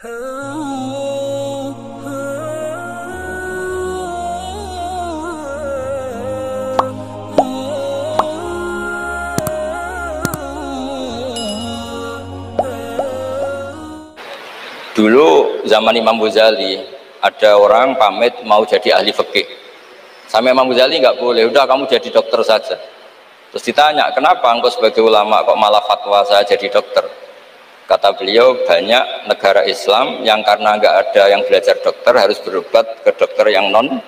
Dulu zaman Imam Ghazali ada orang pamit mau jadi ahli fikih. Sama Imam Ghazali nggak boleh, udah kamu jadi dokter saja. Terus ditanya, kenapa engkau sebagai ulama kok malah fatwa saya jadi dokter? Kata beliau, banyak negara Islam yang karena nggak ada yang belajar dokter harus berobat ke dokter yang non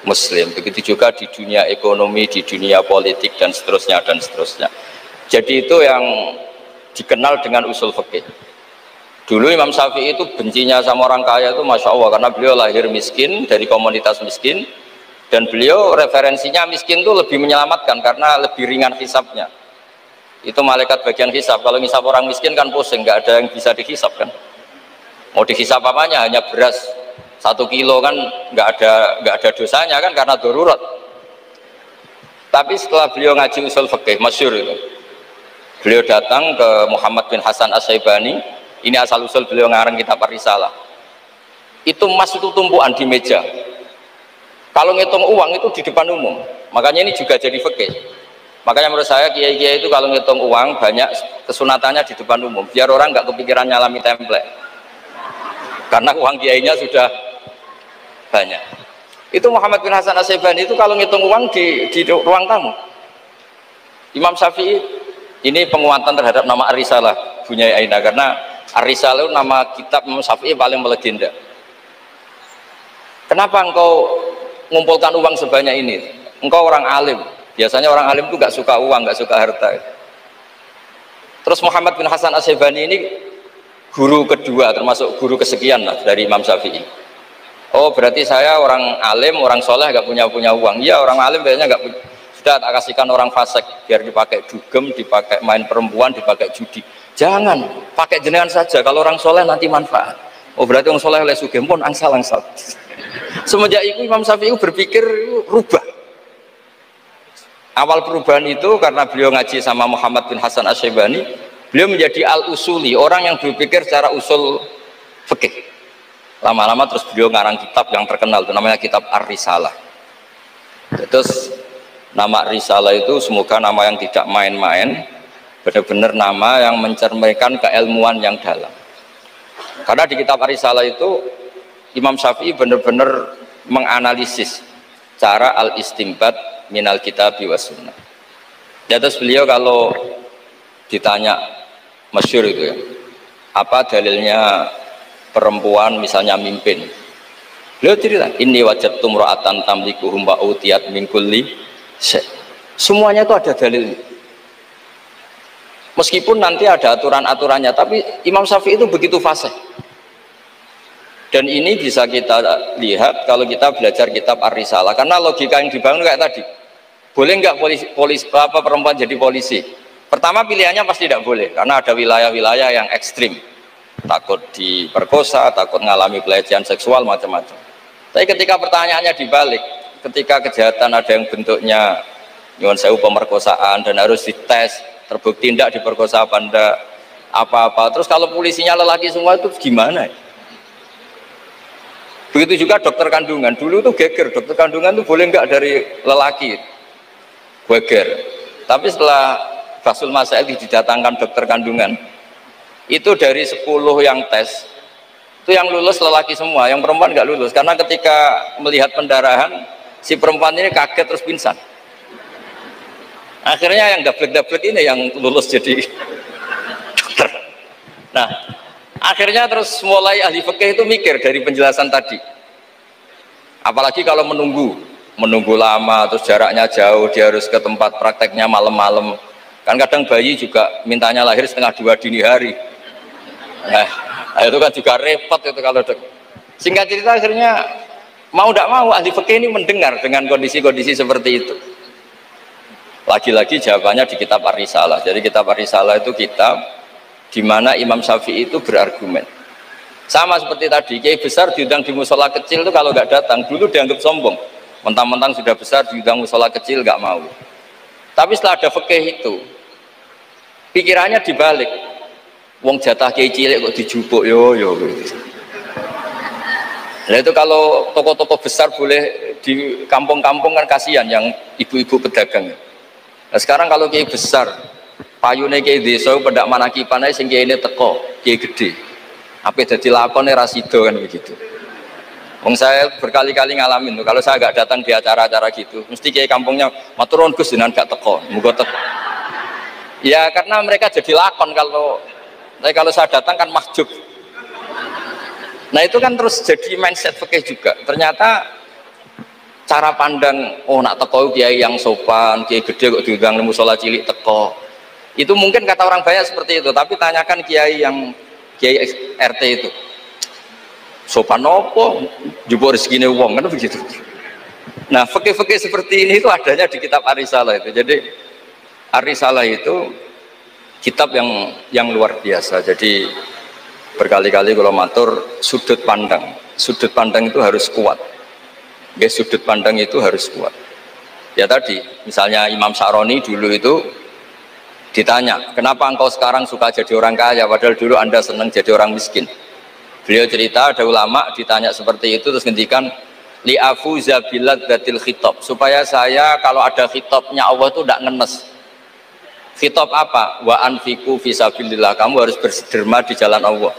Muslim. Begitu juga di dunia ekonomi, di dunia politik dan seterusnya dan seterusnya. Jadi itu yang dikenal dengan usul fikih. Dulu Imam Syafi'i itu bencinya sama orang kaya itu Masya Allah, karena beliau lahir miskin dari komunitas miskin, dan beliau referensinya miskin itu lebih menyelamatkan karena lebih ringan hisabnya. Itu malaikat bagian hisab. Kalau hisab orang miskin kan pusing, nggak ada yang bisa dihisab kan. Mau dihisab apanya? Hanya beras 1 kilo kan nggak ada dosanya kan, karena darurat. Tapi setelah beliau ngaji usul fikih masyhur itu, beliau datang ke Muhammad bin Hasan As-Syaibani. Ini asal usul beliau ngarang kitab Ar-Risalah. Itu emas itu tumpuan di meja. Kalau ngitung uang itu di depan umum. Makanya ini juga jadi fikih. Makanya menurut saya kiai-kiai itu kalau ngitung uang banyak kesunatannya di depan umum, biar orang nggak kepikiran nyalami template. Karena uang kiainya sudah banyak. Itu Muhammad bin Hasan As-Syaibani itu kalau ngitung uang di ruang tamu. Imam Syafi'i ini penguatan terhadap nama Ar-Risalah punya Aina, karena Ar-Risalah itu nama kitab Imam Syafi'i paling melegenda. Kenapa engkau ngumpulkan uang sebanyak ini? Engkau orang alim. Biasanya orang alim itu nggak suka uang, nggak suka harta. Terus Muhammad bin Hasan As-Syaibani ini guru kedua, termasuk guru kesekian lah dari Imam Syafi'i. Oh berarti saya orang alim, orang soleh nggak punya uang. Iya, orang alim biasanya nggak punya. Sudah tak kasihkan orang fasik biar dipakai dugem, dipakai main perempuan, dipakai judi. Jangan, pakai jenengan saja. Kalau orang soleh nanti manfaat. Oh berarti orang soleh oleh sugih pun angsal. Semenjak itu Imam Syafi'i berpikir rubah. Awal perubahan itu karena beliau ngaji sama Muhammad bin Hasan As-Syaibani, beliau menjadi al-usuli, orang yang berpikir secara usul fikih. Lama-lama terus beliau ngarang kitab yang terkenal, itu namanya kitab Ar-Risalah. Terus nama Risalah itu semoga nama yang tidak main-main, benar-benar nama yang mencerminkan keilmuan yang dalam. Karena di kitab Ar-Risalah itu Imam Syafi'i benar-benar menganalisis cara al-istinbat minal kitabi was sunnah. Di atas beliau kalau ditanya masyhur itu ya, apa dalilnya perempuan misalnya mimpin, beliau cerita, ini wajat tumro'atan tamlikuhum wa utiyat min kulli syai'. Semuanya itu ada dalil. Meskipun nanti ada aturan-aturannya, tapi Imam Syafi'i itu begitu fasih. Dan ini bisa kita lihat kalau kita belajar kitab Ar-Risalah, karena logika yang dibangun kayak tadi. Boleh nggak perempuan jadi polisi? Pertama pilihannya pasti tidak boleh, karena ada wilayah-wilayah yang ekstrim, takut diperkosa, takut mengalami pelecehan seksual macam-macam. Tapi ketika pertanyaannya dibalik, ketika kejahatan ada yang bentuknya nyuwun sewu pemerkosaan dan harus dites, terbukti tidak diperkosa apa enggak, apa-apa. Terus kalau polisinya lelaki semua itu gimana? Begitu juga dokter kandungan. Dulu tuh geger, dokter kandungan tuh boleh nggak dari lelaki? Geger. Tapi setelah Basul Masail didatangkan dokter kandungan, itu dari 10 yang tes, itu yang lulus lelaki semua, yang perempuan nggak lulus. Karena ketika melihat pendarahan, si perempuan ini kaget terus pingsan. Akhirnya yang dablek-dablek ini yang lulus jadi dokter. Nah, akhirnya terus mulai ahli fikih itu mikir dari penjelasan tadi. Apalagi kalau menunggu lama, terus jaraknya jauh, dia harus ke tempat prakteknya malam-malam. Kan kadang bayi juga mintanya lahir 1:30 dini hari. Nah, itu kan juga repot itu kalau singkat cerita akhirnya mau tidak mau ahli fikih ini mendengar dengan kondisi-kondisi seperti itu. Lagi-lagi jawabannya di kitab Ar-Risalah. Jadi kitab Ar-Risalah itu kitab di mana Imam Syafi'i itu berargumen. Sama seperti tadi, kiai besar diundang di musola kecil itu kalau nggak datang, dulu dianggap sombong. Mentang-mentang sudah besar diundang musola kecil nggak mau. Tapi setelah ada fikih itu, pikirannya dibalik. Wong jatah kiai cilik kok dijupuk yo gitu. Nah itu kalau toko-toko besar boleh di kampung-kampung kan kasihan yang ibu-ibu pedagang. Nah sekarang kalau kiai besar, payune kiai desa pedak manakipan ae sing kiai ini teko, kiai gede. Apa dadi lakone rasido kan begitu. Wong saya berkali-kali ngalamin tuh, kalau saya nggak datang di acara-acara gitu, mesti kiai kampungnya maturun Gus jenengan gak teko, muga teko. Ya karena mereka jadi lakon kalau saya datang kan mahjub. Nah itu kan terus jadi mindset fikih juga. Ternyata cara pandang, oh nak teko kiai yang sopan, kiai gede kok diundang musola cilik teko. Itu mungkin kata orang banyak seperti itu, tapi tanyakan kiai RT itu. Sopan opo, jupuk rezekine wong kan begitu. Nah, fikih-fikih seperti ini itu adanya di kitab Ar-Risalah itu. Jadi Ar-Risalah itu kitab yang luar biasa. Jadi berkali-kali kalau matur sudut pandang itu harus kuat. Ya, sudut pandang itu harus kuat. Ya tadi, misalnya Imam Syaroni dulu itu ditanya, kenapa engkau sekarang suka jadi orang kaya padahal dulu Anda senang jadi orang miskin? Beliau cerita ada ulama ditanya seperti itu terus ngendikan li'afuza biladzatil khitab, supaya saya kalau ada khitabnya Allah itu tidak ngenes. Khitab apa? Wa anfiqu fisabilillah, kamu harus berderma di jalan Allah.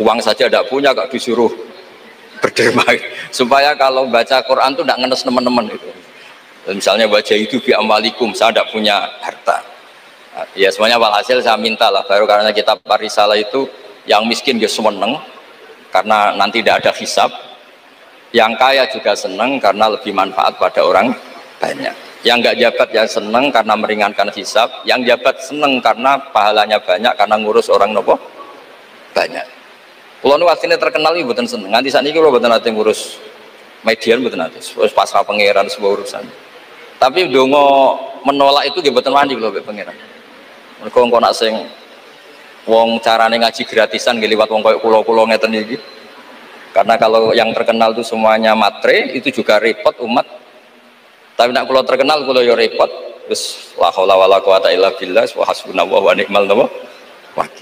Uang saja tidak punya kok disuruh berderma, supaya kalau baca Quran itu tidak ngenes teman-teman itu. Misalnya wajah itu bi amalikum, saya tidak punya harta. Ya semuanya walhasil saya minta lah, baru karena kitab Ar-Risalah itu yang miskin dia seneng karena nanti tidak ada hisab, yang kaya juga seneng karena lebih manfaat pada orang banyak, yang nggak jabat ya seneng karena meringankan hisab, yang jabat seneng karena pahalanya banyak karena ngurus orang nopo banyak. Kalau nu aslinya terkenal ibu buatan seneng, nanti saat ini kalau buatan nanti ngurus median buatan nanti, pasrah pangeran sebuah urusan. Tapi dongo menolak itu dia buatan mandi kalau pangeran. Mereka nggak nak sing wong carane ngaji gratisan liwat wong koyo kula-kula ngeten iki. Karena kalau yang terkenal itu semuanya matre, itu juga repot umat. Tapi nek kula terkenal kula ya repot. Wis la haula wala quwata illa billah wa hasbunallahu wa ni'mal wakil.